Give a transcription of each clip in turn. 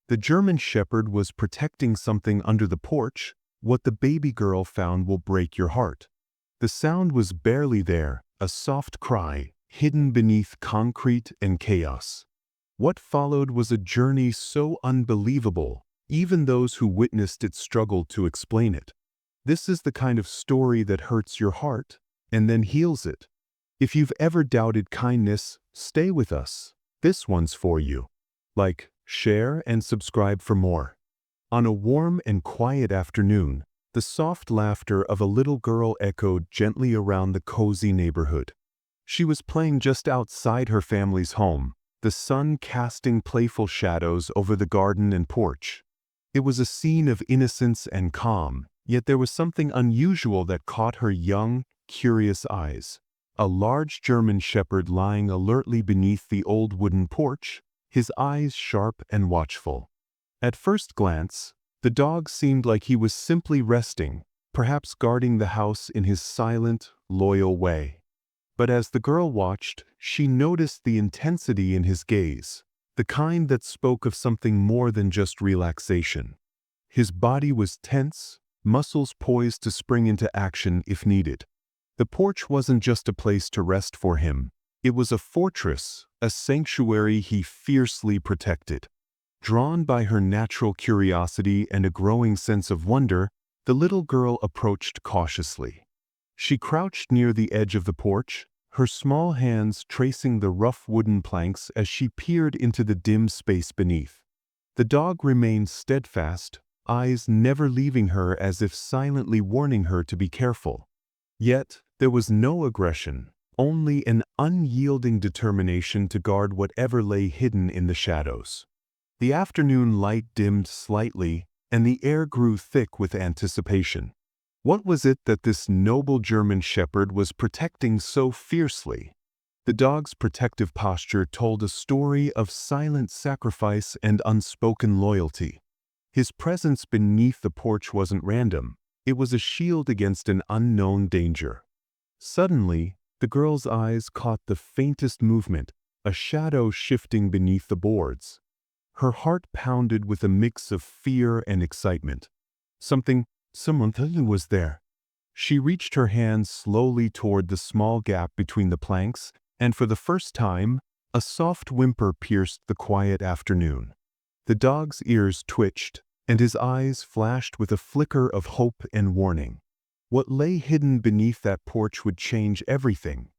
The German Shepherd was protecting something under the porch. What the baby girl found will break your heart. The sound was barely there, a soft cry, hidden beneath concrete and chaos. What followed was a journey so unbelievable, even those who witnessed it struggled to explain it. This is the kind of story that hurts your heart and then heals it. If you've ever doubted kindness, stay with us. This one's for you. Like, share, and subscribe for more. On a warm and quiet afternoon, the soft laughter of a little girl echoed gently around the cozy neighborhood. She was playing just outside her family's home, the sun casting playful shadows over the garden and porch. It was a scene of innocence and calm, yet there was something unusual that caught her young, curious eyes. A large German shepherd lying alertly beneath the old wooden porch, his eyes sharp and watchful. At first glance, the dog seemed like he was simply resting, perhaps guarding the house in his silent, loyal way. But as the girl watched, she noticed the intensity in his gaze, the kind that spoke of something more than just relaxation. His body was tense, muscles poised to spring into action if needed. The porch wasn't just a place to rest for him. It was a fortress, a sanctuary he fiercely protected. Drawn by her natural curiosity and a growing sense of wonder, the little girl approached cautiously. She crouched near the edge of the porch, her small hands tracing the rough wooden planks as she peered into the dim space beneath. The dog remained steadfast, eyes never leaving her as if silently warning her to be careful. Yet, there was no aggression, only an unyielding determination to guard whatever lay hidden in the shadows. The afternoon light dimmed slightly, and the air grew thick with anticipation. What was it that this noble German shepherd was protecting so fiercely? The dog's protective posture told a story of silent sacrifice and unspoken loyalty. His presence beneath the porch wasn't random. It was a shield against an unknown danger. Suddenly, the girl's eyes caught the faintest movement, a shadow shifting beneath the boards. Her heart pounded with a mix of fear and excitement. Someone was there. She reached her hand slowly toward the small gap between the planks, and for the first time, a soft whimper pierced the quiet afternoon. The dog's ears twitched, and his eyes flashed with a flicker of hope and warning. What lay hidden beneath that porch would change everything.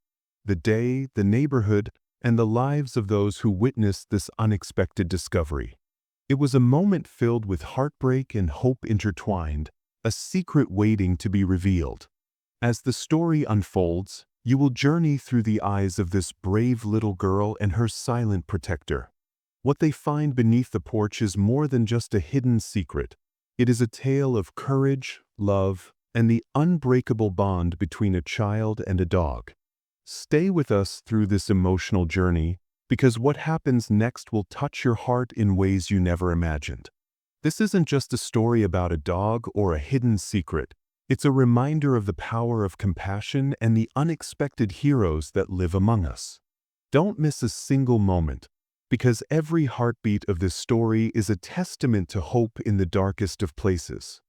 The day, the neighborhood, and the lives of those who witnessed this unexpected discovery. It was a moment filled with heartbreak and hope intertwined, a secret waiting to be revealed. As the story unfolds, you will journey through the eyes of this brave little girl and her silent protector. What they find beneath the porch is more than just a hidden secret. It is a tale of courage, love, and the unbreakable bond between a child and a dog. Stay with us through this emotional journey, because what happens next will touch your heart in ways you never imagined. This isn't just a story about a dog or a hidden secret. It's a reminder of the power of compassion and the unexpected heroes that live among us. Don't miss a single moment, because every heartbeat of this story is a testament to hope in the darkest of places.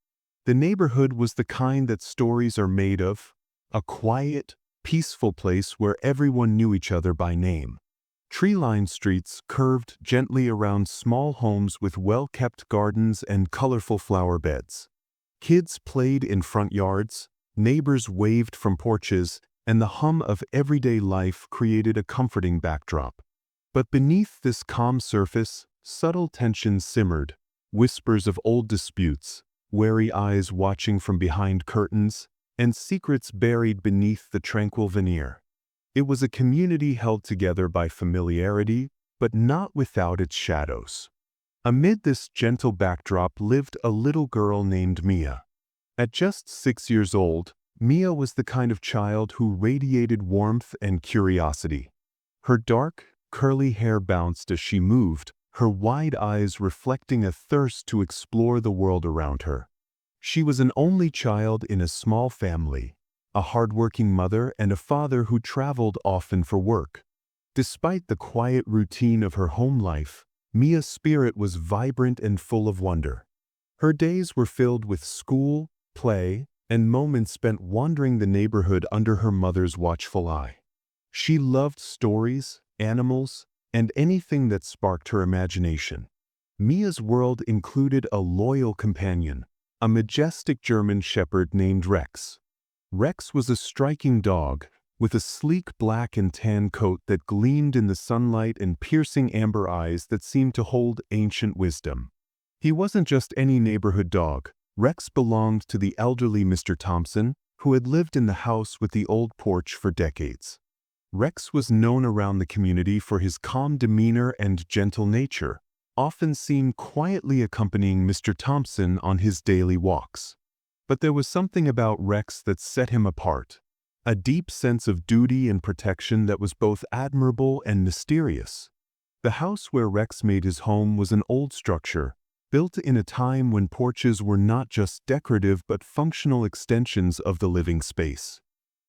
The neighborhood was the kind that stories are made of, a quiet, peaceful place where everyone knew each other by name. Tree-lined streets curved gently around small homes with well-kept gardens and colorful flower beds. Kids played in front yards, neighbors waved from porches, and the hum of everyday life created a comforting backdrop. But beneath this calm surface, subtle tensions simmered, whispers of old disputes, wary eyes watching from behind curtains, and secrets buried beneath the tranquil veneer. It was a community held together by familiarity, but not without its shadows. Amid this gentle backdrop lived a little girl named Mia. At just 6 years old, Mia was the kind of child who radiated warmth and curiosity. Her dark, curly hair bounced as she moved, her wide eyes reflecting a thirst to explore the world around her. She was an only child in a small family, a hardworking mother and a father who traveled often for work. Despite the quiet routine of her home life, Mia's spirit was vibrant and full of wonder. Her days were filled with school, play, and moments spent wandering the neighborhood under her mother's watchful eye. She loved stories, animals, and anything that sparked her imagination. Mia's world included a loyal companion, a majestic German shepherd named Rex. Rex was a striking dog, with a sleek black and tan coat that gleamed in the sunlight and piercing amber eyes that seemed to hold ancient wisdom. He wasn't just any neighborhood dog. Rex belonged to the elderly Mr. Thompson, who had lived in the house with the old Porch for decades. Rex was known around the community for his calm demeanor and gentle nature, often seen quietly accompanying Mr. Thompson on his daily walks. But there was something about Rex that set him apart, a deep sense of duty and protection that was both admirable and mysterious. The house where Rex made his home was an old structure, built in a time when porches were not just decorative but functional extensions of the living space.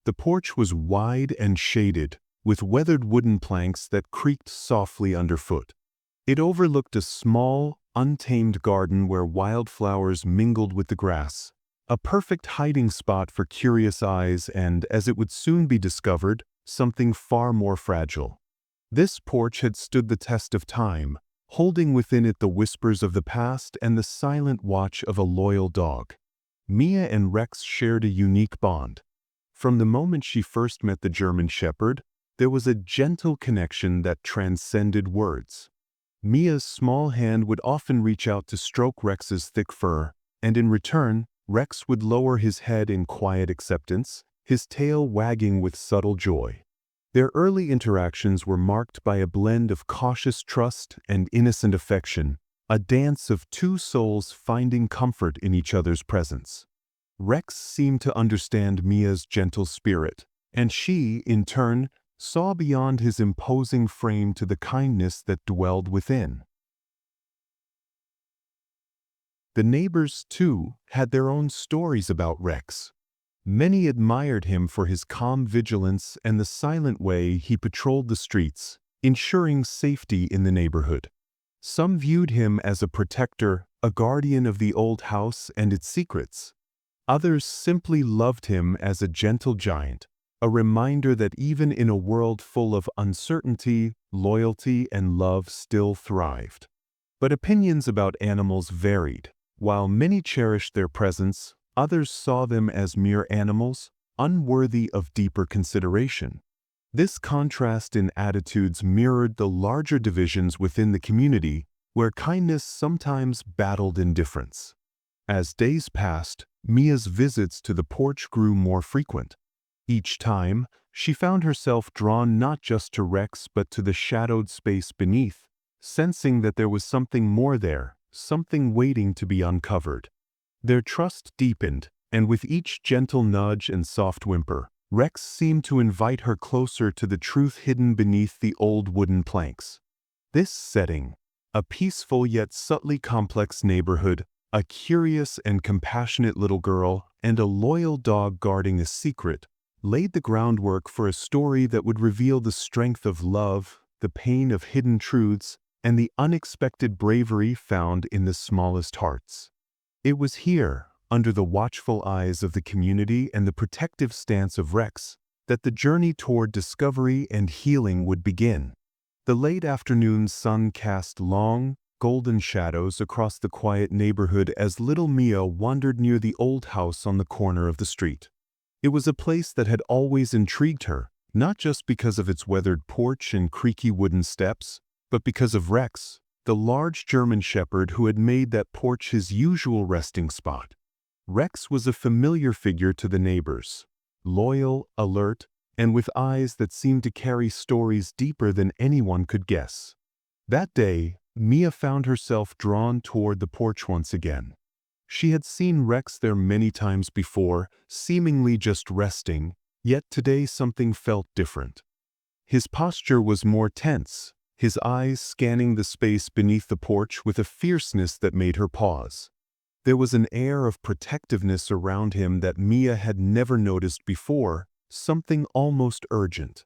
The porch was wide and shaded, with weathered wooden planks that creaked softly underfoot. It overlooked a small, untamed garden where wildflowers mingled with the grass, a perfect hiding spot for curious eyes and, as it would soon be discovered, something far more fragile. This porch had stood the test of time, holding within it the whispers of the past and the silent watch of a loyal dog. Mia and Rex shared a unique bond. From the moment she first met the German shepherd, there was a gentle connection that transcended words. Mia's small hand would often reach out to stroke Rex's thick fur, and in return, Rex would lower his head in quiet acceptance, his tail wagging with subtle joy. Their early interactions were marked by a blend of cautious trust and innocent affection, a dance of two souls finding comfort in each other's presence. Rex seemed to understand Mia's gentle spirit, and she, in turn, saw beyond his imposing frame to the kindness that dwelled within. The neighbors, too, had their own stories about Rex. Many admired him for his calm vigilance and the silent way he patrolled the streets, ensuring safety in the neighborhood. Some viewed him as a protector, a guardian of the old house and its secrets. Others simply loved him as a gentle giant, a reminder that even in a world full of uncertainty, loyalty and love still thrived. But opinions about animals varied. While many cherished their presence, others saw them as mere animals, unworthy of deeper consideration. This contrast in attitudes mirrored the larger divisions within the community, where kindness sometimes battled indifference. As days passed, Mia's visits to the porch grew more frequent. Each time, she found herself drawn not just to Rex but to the shadowed space beneath, sensing that there was something more there, something waiting to be uncovered. Their trust deepened, and with each gentle nudge and soft whimper, Rex seemed to invite her closer to the truth hidden beneath the old wooden planks. This setting, a peaceful yet subtly complex neighborhood, a curious and compassionate little girl, and a loyal dog guarding a secret, laid the groundwork for a story that would reveal the strength of love, the pain of hidden truths, and the unexpected bravery found in the smallest hearts. It was here, under the watchful eyes of the community and the protective stance of Rex, that the journey toward discovery and healing would begin. The late afternoon sun cast long, golden shadows across the quiet neighborhood as little Mia wandered near the old house on the corner of the street. It was a place that had always intrigued her, not just because of its weathered porch and creaky wooden steps, but because of Rex, the large German shepherd who had made that porch his usual resting spot. Rex was a familiar figure to the neighbors, loyal, alert, and with eyes that seemed to carry stories deeper than anyone could guess. That day, Mia found herself drawn toward the porch once again. She had seen Rex there many times before, seemingly just resting, yet today something felt different. His posture was more tense, his eyes scanning the space beneath the porch with a fierceness that made her pause. There was an air of protectiveness around him that Mia had never noticed before, something almost urgent.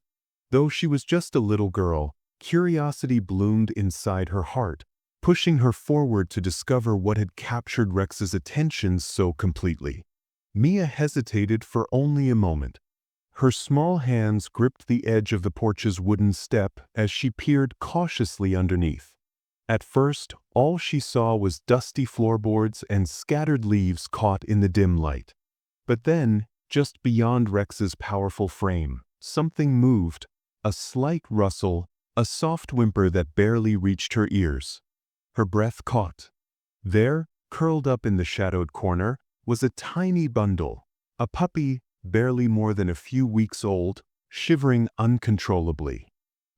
Though she was just a little girl, curiosity bloomed inside her heart, pushing her forward to discover what had captured Rex's attention so completely. Mia hesitated for only a moment. Her small hands gripped the edge of the porch's wooden step as she peered cautiously underneath. At first, all she saw was dusty floorboards and scattered leaves caught in the dim light. But then, just beyond Rex's powerful frame, something moved, a slight rustle, a soft whimper that barely reached her ears. Her breath caught. There, curled up in the shadowed corner, was a tiny bundle, a puppy barely more than a few weeks old, shivering uncontrollably.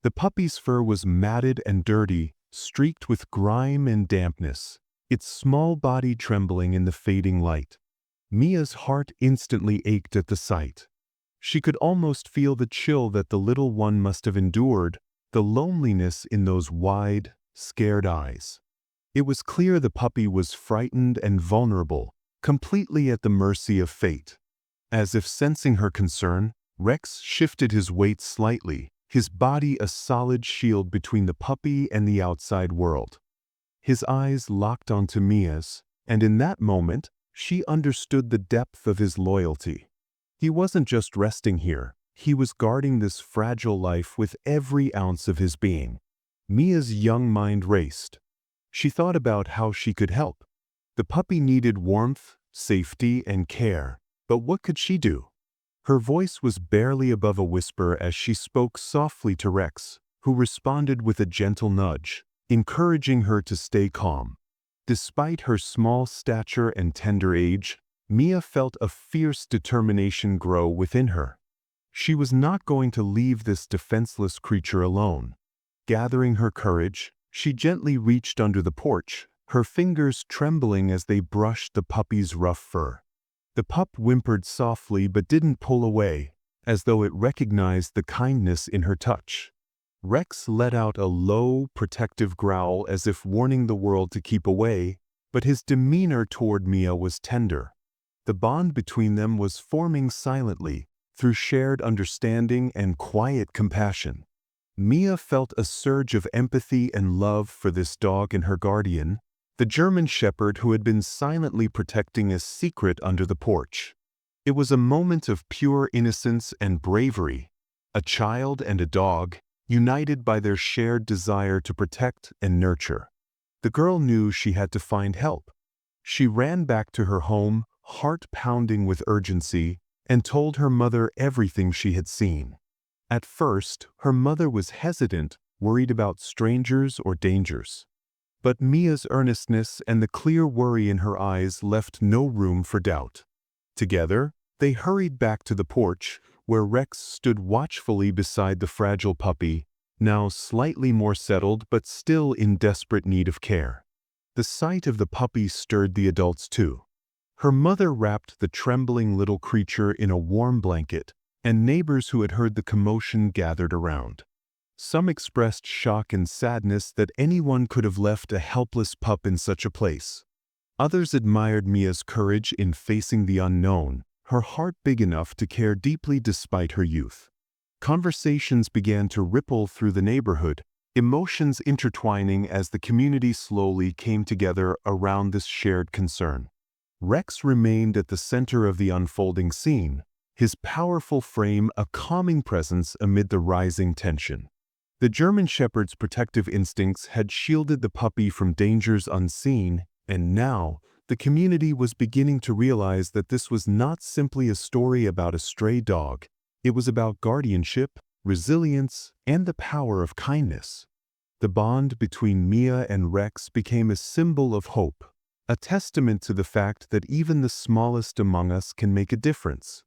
The puppy's fur was matted and dirty, streaked with grime and dampness, its small body trembling in the fading light. Mia's heart instantly ached at the sight. She could almost feel the chill that the little one must have endured, the loneliness in those wide, scared eyes. It was clear the puppy was frightened and vulnerable, completely at the mercy of fate. As if sensing her concern, Rex shifted his weight slightly, his body a solid shield between the puppy and the outside world. His eyes locked onto Mia's, and in that moment, she understood the depth of his loyalty. He wasn't just resting here, he was guarding this fragile life with every ounce of his being. Mia's young mind raced. She thought about how she could help. The puppy needed warmth, safety, and care, but what could she do? Her voice was barely above a whisper as she spoke softly to Rex, who responded with a gentle nudge, encouraging her to stay calm. Despite her small stature and tender age, Mia felt a fierce determination grow within her. She was not going to leave this defenseless creature alone. Gathering her courage, she gently reached under the porch, her fingers trembling as they brushed the puppy's rough fur. The pup whimpered softly but didn't pull away, as though it recognized the kindness in her touch. Rex let out a low, protective growl as if warning the world to keep away, but his demeanor toward Mia was tender. The bond between them was forming silently, through shared understanding and quiet compassion. Mia felt a surge of empathy and love for this dog and her guardian, the German shepherd who had been silently protecting a secret under the porch. It was a moment of pure innocence and bravery, a child and a dog, united by their shared desire to protect and nurture. The girl knew she had to find help. She ran back to her home, heart pounding with urgency, and told her mother everything she had seen. At first, her mother was hesitant, worried about strangers or dangers. But Mia's earnestness and the clear worry in her eyes left no room for doubt. Together, they hurried back to the porch, where Rex stood watchfully beside the fragile puppy, now slightly more settled but still in desperate need of care. The sight of the puppy stirred the adults too. Her mother wrapped the trembling little creature in a warm blanket, and neighbors who had heard the commotion gathered around. Some expressed shock and sadness that anyone could have left a helpless pup in such a place. Others admired Mia's courage in facing the unknown, her heart big enough to care deeply despite her youth. Conversations began to ripple through the neighborhood, emotions intertwining as the community slowly came together around this shared concern. Rex remained at the center of the unfolding scene, his powerful frame a calming presence amid the rising tension. The German shepherd's protective instincts had shielded the puppy from dangers unseen, and now, the community was beginning to realize that this was not simply a story about a stray dog. It was about guardianship, resilience, and the power of kindness. The bond between Mia and Rex became a symbol of hope, a testament to the fact that even the smallest among us can make a difference.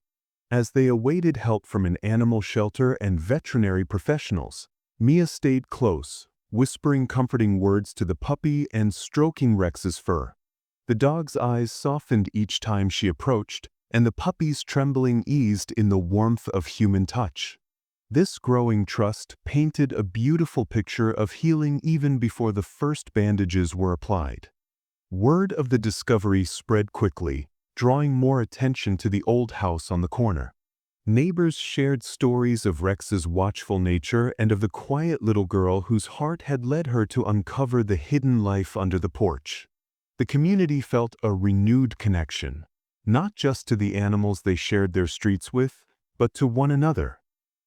As they awaited help from an animal shelter and veterinary professionals, Mia stayed close, whispering comforting words to the puppy and stroking Rex's fur. The dog's eyes softened each time she approached, and the puppy's trembling eased in the warmth of human touch. This growing trust painted a beautiful picture of healing even before the first bandages were applied. Word of the discovery spread quickly, drawing more attention to the old house on the corner. Neighbors shared stories of Rex's watchful nature and of the quiet little girl whose heart had led her to uncover the hidden life under the porch. The community felt a renewed connection, not just to the animals they shared their streets with, but to one another.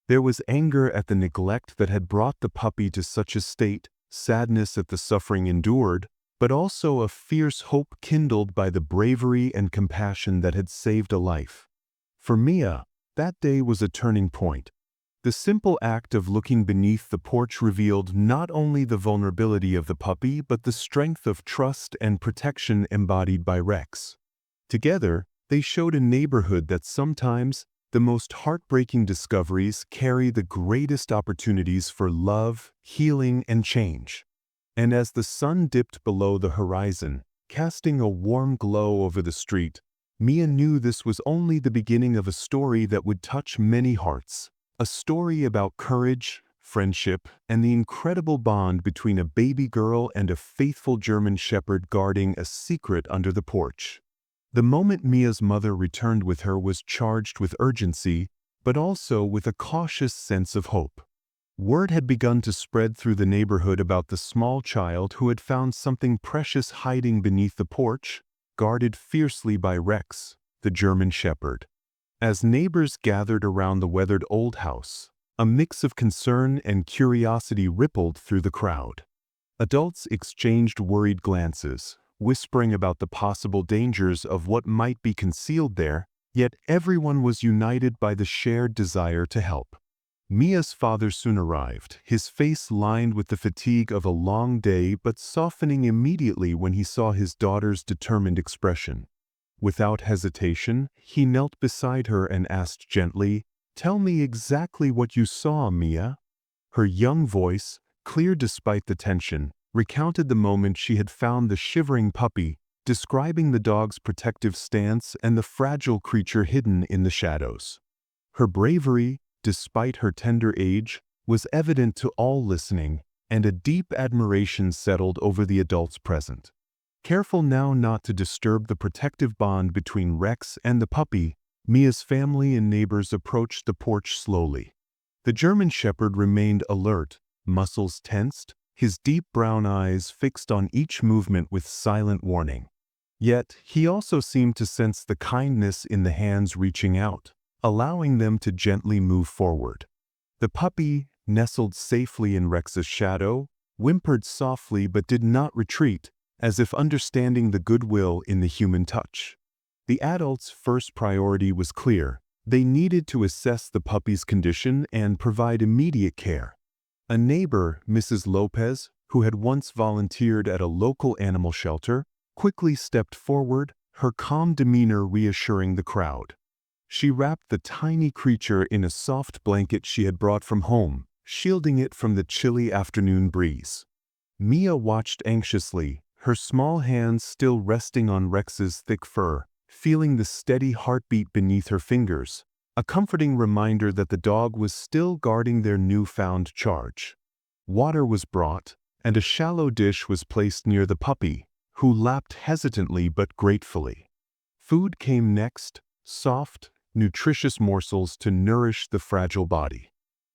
There was anger at the neglect that had brought the puppy to such a state, sadness at the suffering endured, but also a fierce hope kindled by the bravery and compassion that had saved a life. For Mia, that day was a turning point. The simple act of looking beneath the porch revealed not only the vulnerability of the puppy but the strength of trust and protection embodied by Rex. Together, they showed a neighborhood that sometimes the most heartbreaking discoveries carry the greatest opportunities for love, healing, and change. And as the sun dipped below the horizon, casting a warm glow over the street, Mia knew this was only the beginning of a story that would touch many hearts. A story about courage, friendship, and the incredible bond between a baby girl and a faithful German shepherd guarding a secret under the porch. The moment Mia's mother returned with her was charged with urgency, but also with a cautious sense of hope. Word had begun to spread through the neighborhood about the small child who had found something precious hiding beneath the porch, guarded fiercely by Rex, the German shepherd. As neighbors gathered around the weathered old house, a mix of concern and curiosity rippled through the crowd. Adults exchanged worried glances, whispering about the possible dangers of what might be concealed there, yet everyone was united by the shared desire to help. Mia's father soon arrived, his face lined with the fatigue of a long day but softening immediately when he saw his daughter's determined expression. Without hesitation, he knelt beside her and asked gently, "Tell me exactly what you saw, Mia." Her young voice, clear despite the tension, recounted the moment she had found the shivering puppy, describing the dog's protective stance and the fragile creature hidden in the shadows. Her bravery, despite her tender age, was evident to all listening, and a deep admiration settled over the adults present. Careful now not to disturb the protective bond between Rex and the puppy, Mia's family and neighbors approached the porch slowly. The German shepherd remained alert, muscles tensed, his deep brown eyes fixed on each movement with silent warning. Yet, he also seemed to sense the kindness in the hands reaching out, allowing them to gently move forward. The puppy, nestled safely in Rex's shadow, whimpered softly but did not retreat, as if understanding the goodwill in the human touch. The adults' first priority was clear. They needed to assess the puppy's condition and provide immediate care. A neighbor, Mrs. Lopez, who had once volunteered at a local animal shelter, quickly stepped forward, her calm demeanor reassuring the crowd. She wrapped the tiny creature in a soft blanket she had brought from home, shielding it from the chilly afternoon breeze. Mia watched anxiously, her small hands still resting on Rex's thick fur, feeling the steady heartbeat beneath her fingers, a comforting reminder that the dog was still guarding their newfound charge. Water was brought, and a shallow dish was placed near the puppy, who lapped hesitantly but gratefully. Food came next, soft, nutritious morsels to nourish the fragile body.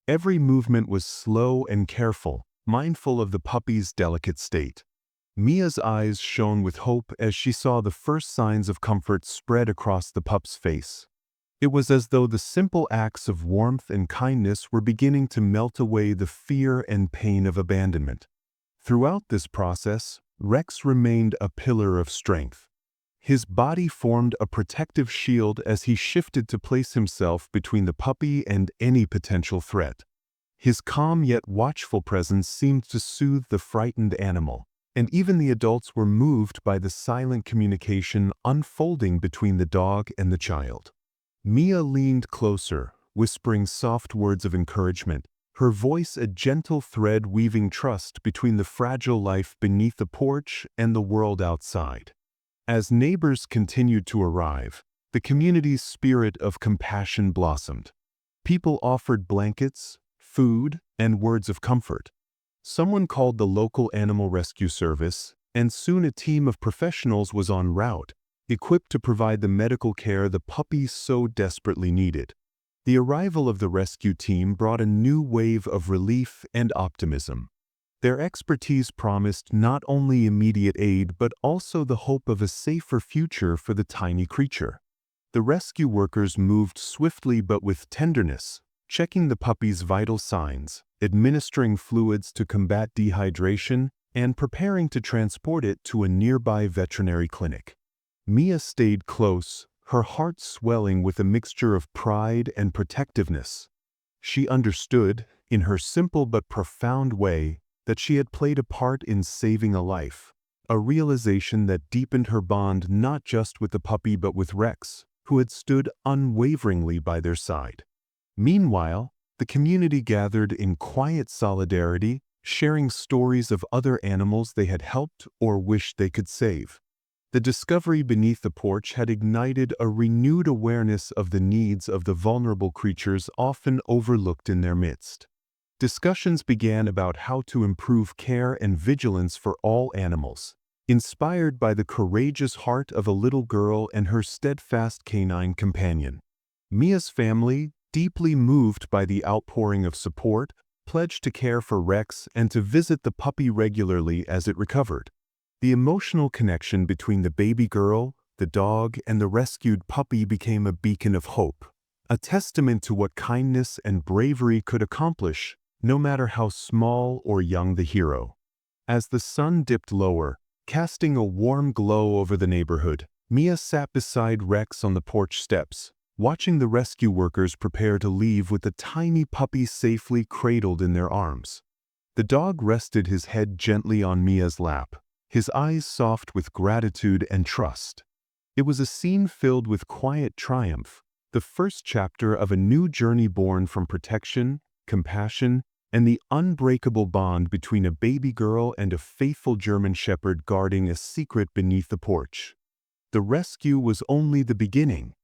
Every movement was slow and careful, mindful of the puppy's delicate state. Mia's eyes shone with hope as she saw the first signs of comfort spread across the pup's face. It was as though the simple acts of warmth and kindness were beginning to melt away the fear and pain of abandonment. Throughout this process, Rex remained a pillar of strength. His body formed a protective shield as he shifted to place himself between the puppy and any potential threat. His calm yet watchful presence seemed to soothe the frightened animal, and even the adults were moved by the silent communication unfolding between the dog and the child. Mia leaned closer, whispering soft words of encouragement, her voice a gentle thread weaving trust between the fragile life beneath the porch and the world outside. As neighbors continued to arrive, the community's spirit of compassion blossomed. People offered blankets, food, and words of comfort. Someone called the local animal rescue service, and soon a team of professionals was en route, equipped to provide the medical care the puppies so desperately needed. The arrival of the rescue team brought a new wave of relief and optimism. Their expertise promised not only immediate aid but also the hope of a safer future for the tiny creature. The rescue workers moved swiftly but with tenderness, checking the puppy's vital signs, administering fluids to combat dehydration, and preparing to transport it to a nearby veterinary clinic. Mia stayed close, her heart swelling with a mixture of pride and protectiveness. She understood, in her simple but profound way, that she had played a part in saving a life, a realization that deepened her bond not just with the puppy but with Rex, who had stood unwaveringly by their side. Meanwhile, the community gathered in quiet solidarity, sharing stories of other animals they had helped or wished they could save. The discovery beneath the porch had ignited a renewed awareness of the needs of the vulnerable creatures often overlooked in their midst. Discussions began about how to improve care and vigilance for all animals, inspired by the courageous heart of a little girl and her steadfast canine companion. Mia's family, deeply moved by the outpouring of support, pledged to care for Rex and to visit the puppy regularly as it recovered. The emotional connection between the baby girl, the dog, and the rescued puppy became a beacon of hope, a testament to what kindness and bravery could accomplish, no matter how small or young the hero. As the sun dipped lower, casting a warm glow over the neighborhood, Mia sat beside Rex on the porch steps, watching the rescue workers prepare to leave with the tiny puppy safely cradled in their arms. The dog rested his head gently on Mia's lap, his eyes soft with gratitude and trust. It was a scene filled with quiet triumph, the first chapter of a new journey born from protection, compassion, and the unbreakable bond between a baby girl and a faithful German shepherd guarding a secret beneath the porch. The rescue was only the beginning.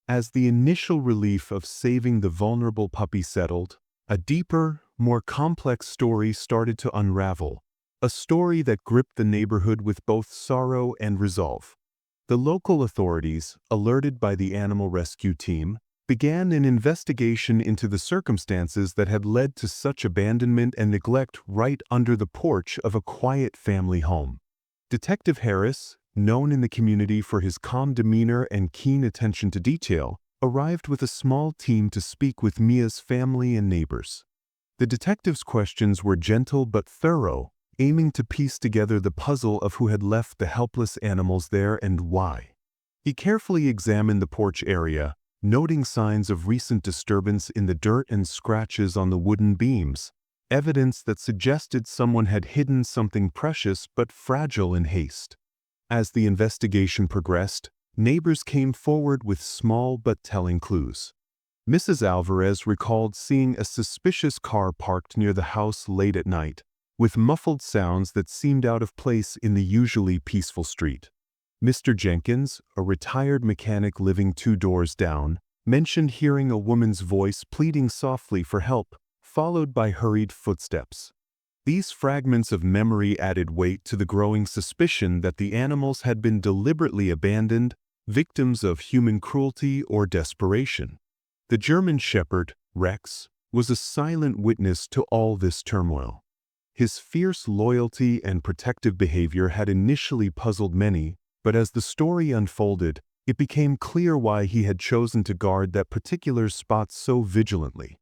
As the initial relief of saving the vulnerable puppy settled, a deeper, more complex story started to unravel, a story that gripped the neighborhood with both sorrow and resolve. The local authorities, alerted by the animal rescue team, began an investigation into the circumstances that had led to such abandonment and neglect right under the porch of a quiet family home. Detective Harris, known in the community for his calm demeanor and keen attention to detail, arrived with a small team to speak with Mia's family and neighbors. The detective's questions were gentle but thorough, aiming to piece together the puzzle of who had left the helpless animals there and why. He carefully examined the porch area, noting signs of recent disturbance in the dirt and scratches on the wooden beams, evidence that suggested someone had hidden something precious but fragile in haste. As the investigation progressed, neighbors came forward with small but telling clues. Mrs. Alvarez recalled seeing a suspicious car parked near the house late at night, with muffled sounds that seemed out of place in the usually peaceful street. Mr. Jenkins, a retired mechanic living 2 doors down, mentioned hearing a woman's voice pleading softly for help, followed by hurried footsteps. These fragments of memory added weight to the growing suspicion that the animals had been deliberately abandoned, victims of human cruelty or desperation. The German shepherd, Rex, was a silent witness to all this turmoil. His fierce loyalty and protective behavior had initially puzzled many, but as the story unfolded, it became clear why he had chosen to guard that particular spot so vigilantly.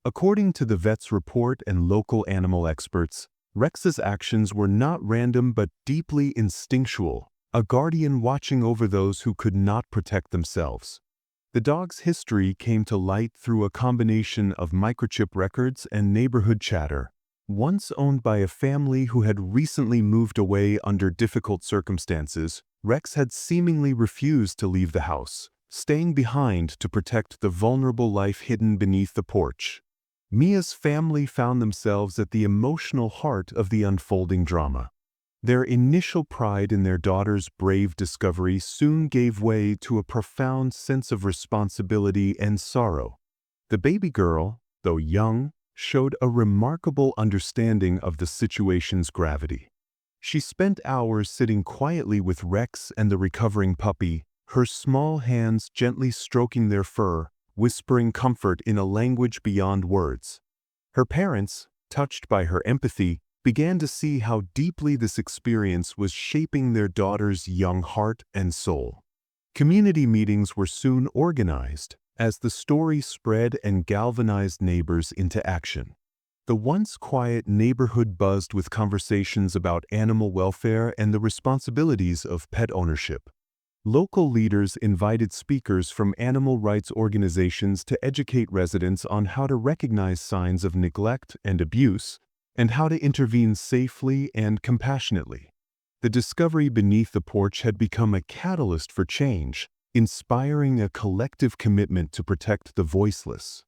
According to the vet's report and local animal experts, Rex's actions were not random but deeply instinctual, a guardian watching over those who could not protect themselves. The dog's history came to light through a combination of microchip records and neighborhood chatter. Once owned by a family who had recently moved away under difficult circumstances, Rex had seemingly refused to leave the house, staying behind to protect the vulnerable life hidden beneath the porch. Mia's family found themselves at the emotional heart of the unfolding drama. Their initial pride in their daughter's brave discovery soon gave way to a profound sense of responsibility and sorrow. The baby girl, though young, showed a remarkable understanding of the situation's gravity. She spent hours sitting quietly with Rex and the recovering puppy, her small hands gently stroking their fur, whispering comfort in a language beyond words. Her parents, touched by her empathy, began to see how deeply this experience was shaping their daughter's young heart and soul. Community meetings were soon organized as the story spread and galvanized neighbors into action. The once quiet neighborhood buzzed with conversations about animal welfare and the responsibilities of pet ownership. Local leaders invited speakers from animal rights organizations to educate residents on how to recognize signs of neglect and abuse, and how to intervene safely and compassionately. The discovery beneath the porch had become a catalyst for change, inspiring a collective commitment to protect the voiceless.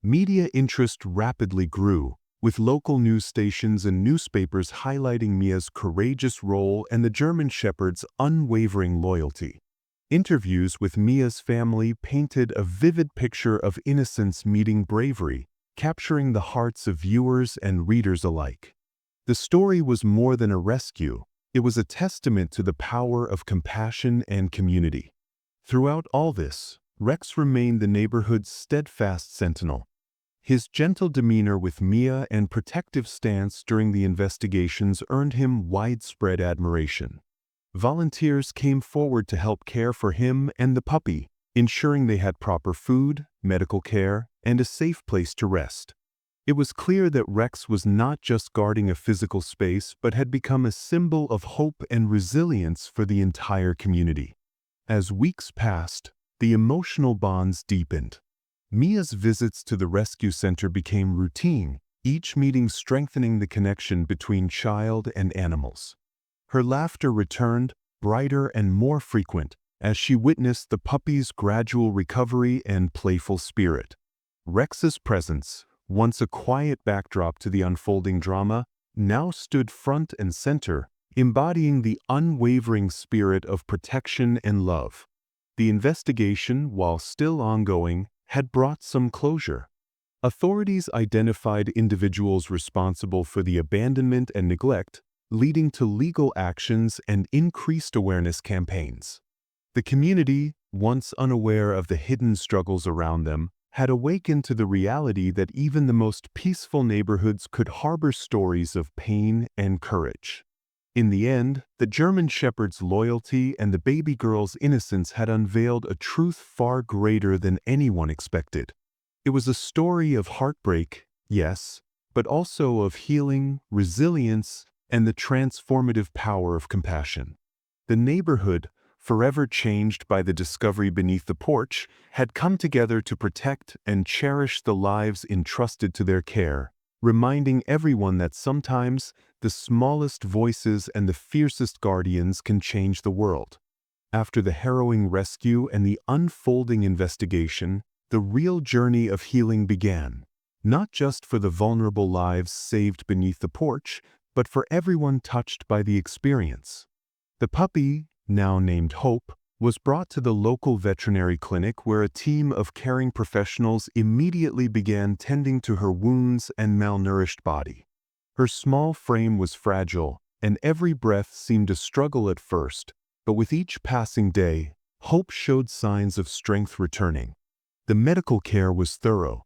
Media interest rapidly grew, with local news stations and newspapers highlighting Mia's courageous role and the German Shepherd's unwavering loyalty. Interviews with Mia's family painted a vivid picture of innocence meeting bravery, capturing the hearts of viewers and readers alike. The story was more than a rescue, it was a testament to the power of compassion and community. Throughout all this, Rex remained the neighborhood's steadfast sentinel. His gentle demeanor with Mia and protective stance during the investigations earned him widespread admiration. Volunteers came forward to help care for him and the puppy, ensuring they had proper food, medical care, and a safe place to rest. It was clear that Rex was not just guarding a physical space but had become a symbol of hope and resilience for the entire community. As weeks passed, the emotional bonds deepened. Mia's visits to the rescue center became routine, each meeting strengthening the connection between child and animals. Her laughter returned, brighter and more frequent, as she witnessed the puppy's gradual recovery and playful spirit. Rex's presence, once a quiet backdrop to the unfolding drama, now stood front and center, embodying the unwavering spirit of protection and love. The investigation, while still ongoing, had brought some closure. Authorities identified individuals responsible for the abandonment and neglect, leading to legal actions and increased awareness campaigns. The community, once unaware of the hidden struggles around them, had awakened to the reality that even the most peaceful neighborhoods could harbor stories of pain and courage. In the end, the German Shepherd's loyalty and the baby girl's innocence had unveiled a truth far greater than anyone expected. It was a story of heartbreak, yes, but also of healing, resilience, and the transformative power of compassion. The neighborhood, forever changed by the discovery beneath the porch, had come together to protect and cherish the lives entrusted to their care, reminding everyone that sometimes the smallest voices and the fiercest guardians can change the world. After the harrowing rescue and the unfolding investigation, the real journey of healing began, not just for the vulnerable lives saved beneath the porch, but for everyone touched by the experience. The puppy, now named Hope, was brought to the local veterinary clinic where a team of caring professionals immediately began tending to her wounds and malnourished body. Her small frame was fragile, and every breath seemed a struggle at first, but with each passing day, Hope showed signs of strength returning. The medical care was thorough.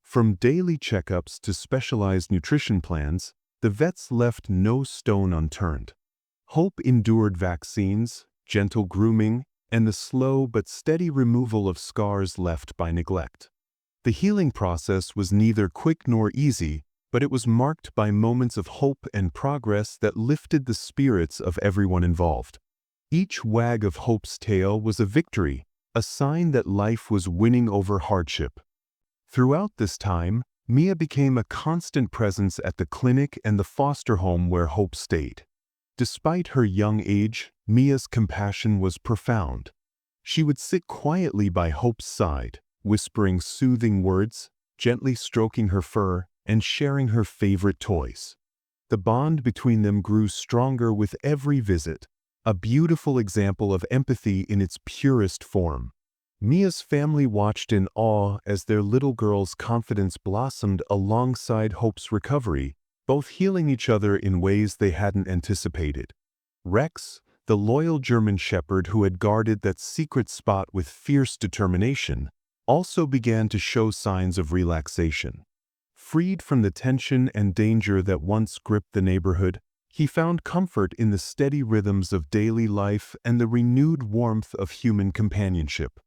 From daily checkups to specialized nutrition plans, the vets left no stone unturned. Hope endured vaccines, gentle grooming, and the slow but steady removal of scars left by neglect. The healing process was neither quick nor easy, but it was marked by moments of hope and progress that lifted the spirits of everyone involved. Each wag of Hope's tail was a victory, a sign that life was winning over hardship. Throughout this time, Mia became a constant presence at the clinic and the foster home where Hope stayed. Despite her young age, Mia's compassion was profound. She would sit quietly by Hope's side, whispering soothing words, gently stroking her fur, and sharing her favorite toys. The bond between them grew stronger with every visit, a beautiful example of empathy in its purest form. Mia's family watched in awe as their little girl's confidence blossomed alongside Hope's recovery, both healing each other in ways they hadn't anticipated. Rex, the loyal German Shepherd who had guarded that secret spot with fierce determination, also began to show signs of relaxation. Freed from the tension and danger that once gripped the neighborhood, he found comfort in the steady rhythms of daily life and the renewed warmth of human companionship.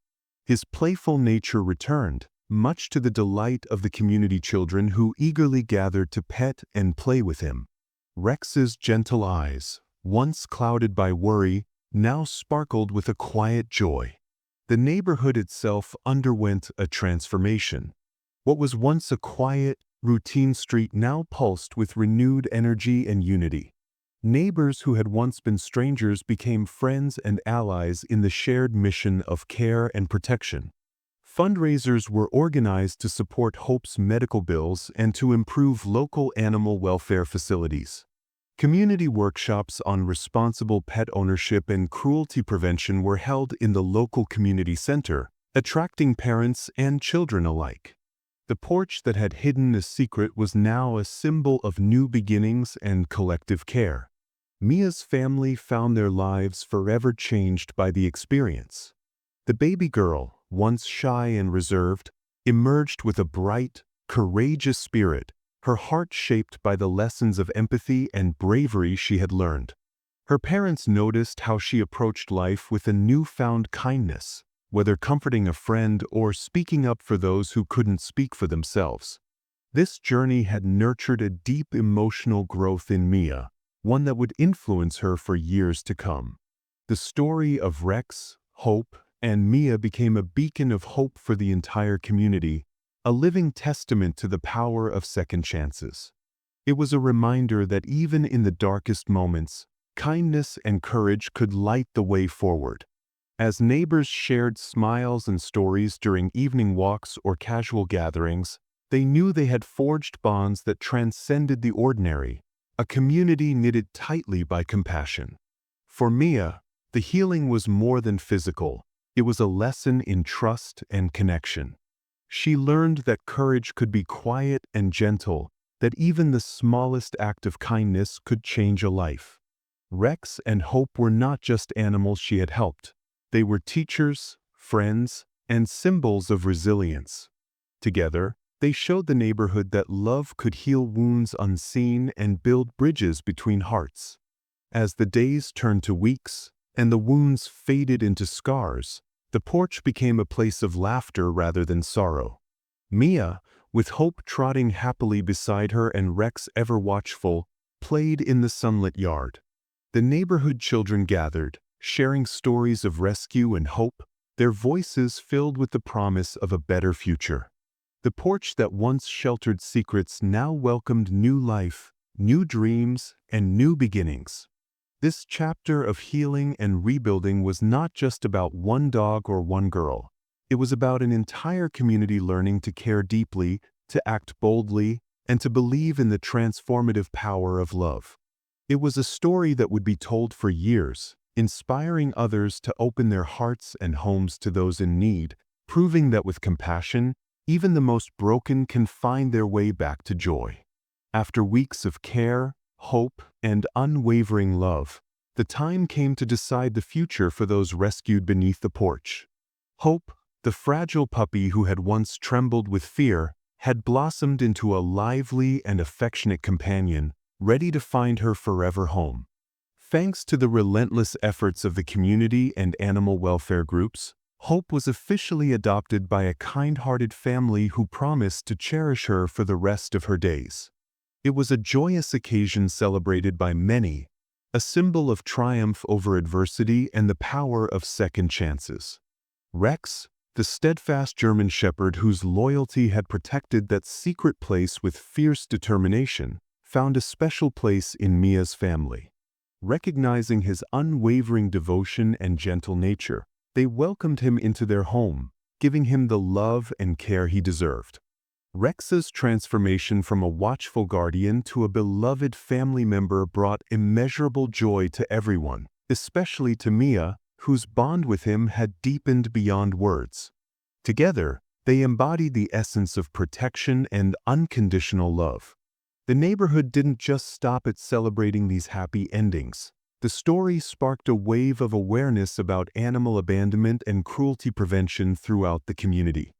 His playful nature returned, much to the delight of the community children who eagerly gathered to pet and play with him. Rex's gentle eyes, once clouded by worry, now sparkled with a quiet joy. The neighborhood itself underwent a transformation. What was once a quiet, routine street now pulsed with renewed energy and unity. Neighbors who had once been strangers became friends and allies in the shared mission of care and protection. Fundraisers were organized to support Hope's medical bills and to improve local animal welfare facilities. Community workshops on responsible pet ownership and cruelty prevention were held in the local community center, attracting parents and children alike. The porch that had hidden a secret was now a symbol of new beginnings and collective care. Mia's family found their lives forever changed by the experience. The baby girl, once shy and reserved, emerged with a bright, courageous spirit, her heart shaped by the lessons of empathy and bravery she had learned. Her parents noticed how she approached life with a newfound kindness, whether comforting a friend or speaking up for those who couldn't speak for themselves. This journey had nurtured a deep emotional growth in Mia, one that would influence her for years to come. The story of Rex, Hope, and Mia became a beacon of hope for the entire community, a living testament to the power of second chances. It was a reminder that even in the darkest moments, kindness and courage could light the way forward. As neighbors shared smiles and stories during evening walks or casual gatherings, they knew they had forged bonds that transcended the ordinary, a community knitted tightly by compassion. For Mia, the healing was more than physical. It was a lesson in trust and connection. She learned that courage could be quiet and gentle, that even the smallest act of kindness could change a life. Rex and Hope were not just animals she had helped. They were teachers, friends, and symbols of resilience. Together, they showed the neighborhood that love could heal wounds unseen and build bridges between hearts. As the days turned to weeks, and the wounds faded into scars, the porch became a place of laughter rather than sorrow. Mia, with Hope trotting happily beside her and Rex ever watchful, played in the sunlit yard. The neighborhood children gathered, sharing stories of rescue and hope, their voices filled with the promise of a better future. The porch that once sheltered secrets now welcomed new life, new dreams, and new beginnings. This chapter of healing and rebuilding was not just about one dog or one girl. It was about an entire community learning to care deeply, to act boldly, and to believe in the transformative power of love. It was a story that would be told for years, inspiring others to open their hearts and homes to those in need, proving that with compassion, even the most broken can find their way back to joy. After weeks of care, hope, and unwavering love, the time came to decide the future for those rescued beneath the porch. Hope, the fragile puppy who had once trembled with fear, had blossomed into a lively and affectionate companion, ready to find her forever home. Thanks to the relentless efforts of the community and animal welfare groups, Hope was officially adopted by a kind-hearted family who promised to cherish her for the rest of her days. It was a joyous occasion celebrated by many, a symbol of triumph over adversity and the power of second chances. Rex, the steadfast German shepherd whose loyalty had protected that secret place with fierce determination, found a special place in Mia's family. Recognizing his unwavering devotion and gentle nature, they welcomed him into their home, giving him the love and care he deserved. Rex's transformation from a watchful guardian to a beloved family member brought immeasurable joy to everyone, especially to Mia, whose bond with him had deepened beyond words. Together, they embodied the essence of protection and unconditional love. The neighborhood didn't just stop at celebrating these happy endings. The story sparked a wave of awareness about animal abandonment and cruelty prevention throughout the community.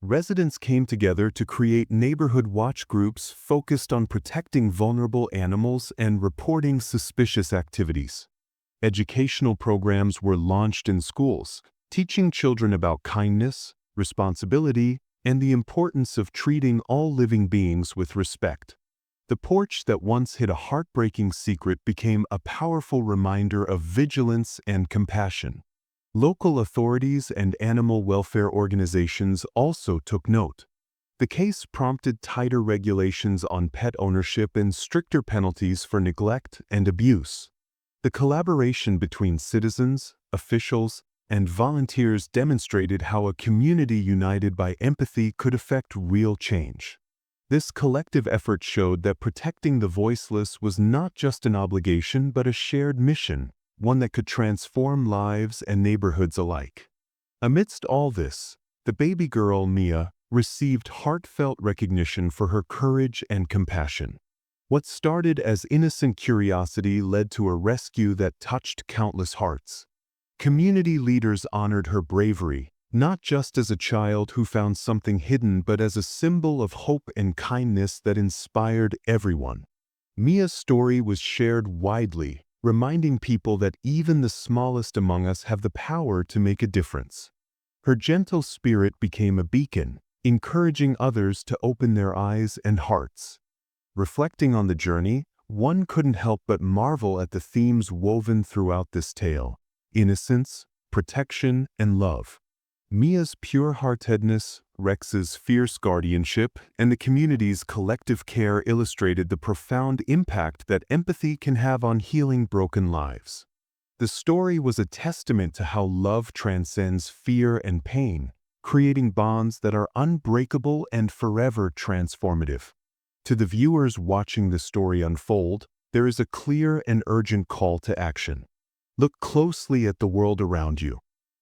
Residents came together to create neighborhood watch groups focused on protecting vulnerable animals and reporting suspicious activities. Educational programs were launched in schools, teaching children about kindness, responsibility, and the importance of treating all living beings with respect. The porch that once hid a heartbreaking secret became a powerful reminder of vigilance and compassion. Local authorities and animal welfare organizations also took note. The case prompted tighter regulations on pet ownership and stricter penalties for neglect and abuse. The collaboration between citizens, officials, and volunteers demonstrated how a community united by empathy could affect real change. This collective effort showed that protecting the voiceless was not just an obligation but a shared mission, one that could transform lives and neighborhoods alike. Amidst all this, the baby girl, Mia, received heartfelt recognition for her courage and compassion. What started as innocent curiosity led to a rescue that touched countless hearts. Community leaders honored her bravery, not just as a child who found something hidden but as a symbol of hope and kindness that inspired everyone. Mia's story was shared widely, reminding people that even the smallest among us have the power to make a difference. Her gentle spirit became a beacon, encouraging others to open their eyes and hearts. Reflecting on the journey, one couldn't help but marvel at the themes woven throughout this tale: innocence, protection, and love. Mia's pure-heartedness, Rex's fierce guardianship, and the community's collective care illustrated the profound impact that empathy can have on healing broken lives. The story was a testament to how love transcends fear and pain, creating bonds that are unbreakable and forever transformative. To the viewers watching the story unfold, there is a clear and urgent call to action. Look closely at the world around you.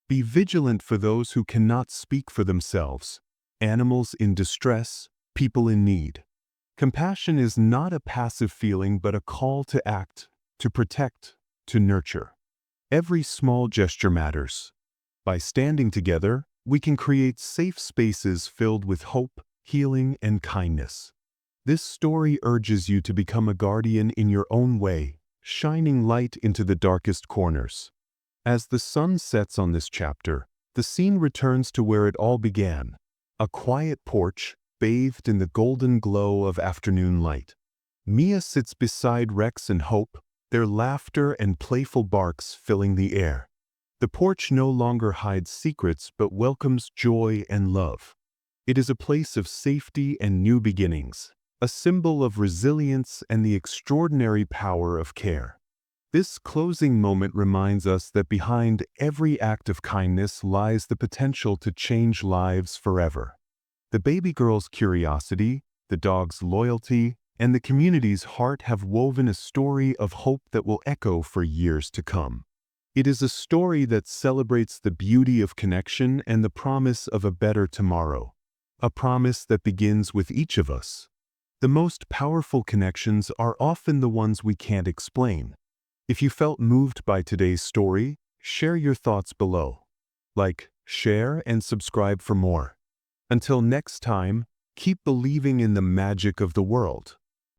Be vigilant for those who cannot speak for themselves: animals in distress, people in need. Compassion is not a passive feeling but a call to act, to protect, to nurture. Every small gesture matters. By standing together, we can create safe spaces filled with hope, healing, and kindness. This story urges you to become a guardian in your own way, shining light into the darkest corners. As the sun sets on this chapter, the scene returns to where it all began: a quiet porch, bathed in the golden glow of afternoon light. Mia sits beside Rex and Hope, their laughter and playful barks filling the air. The porch no longer hides secrets but welcomes joy and love. It is a place of safety and new beginnings, a symbol of resilience and the extraordinary power of care. This closing moment reminds us that behind every act of kindness lies the potential to change lives forever. The baby girl's curiosity, the dog's loyalty, and the community's heart have woven a story of hope that will echo for years to come. It is a story that celebrates the beauty of connection and the promise of a better tomorrow, a promise that begins with each of us. The most powerful connections are often the ones we can't explain. If you felt moved by today's story, share your thoughts below. Like, share, and subscribe for more. Until next time, keep believing in the magic of the world.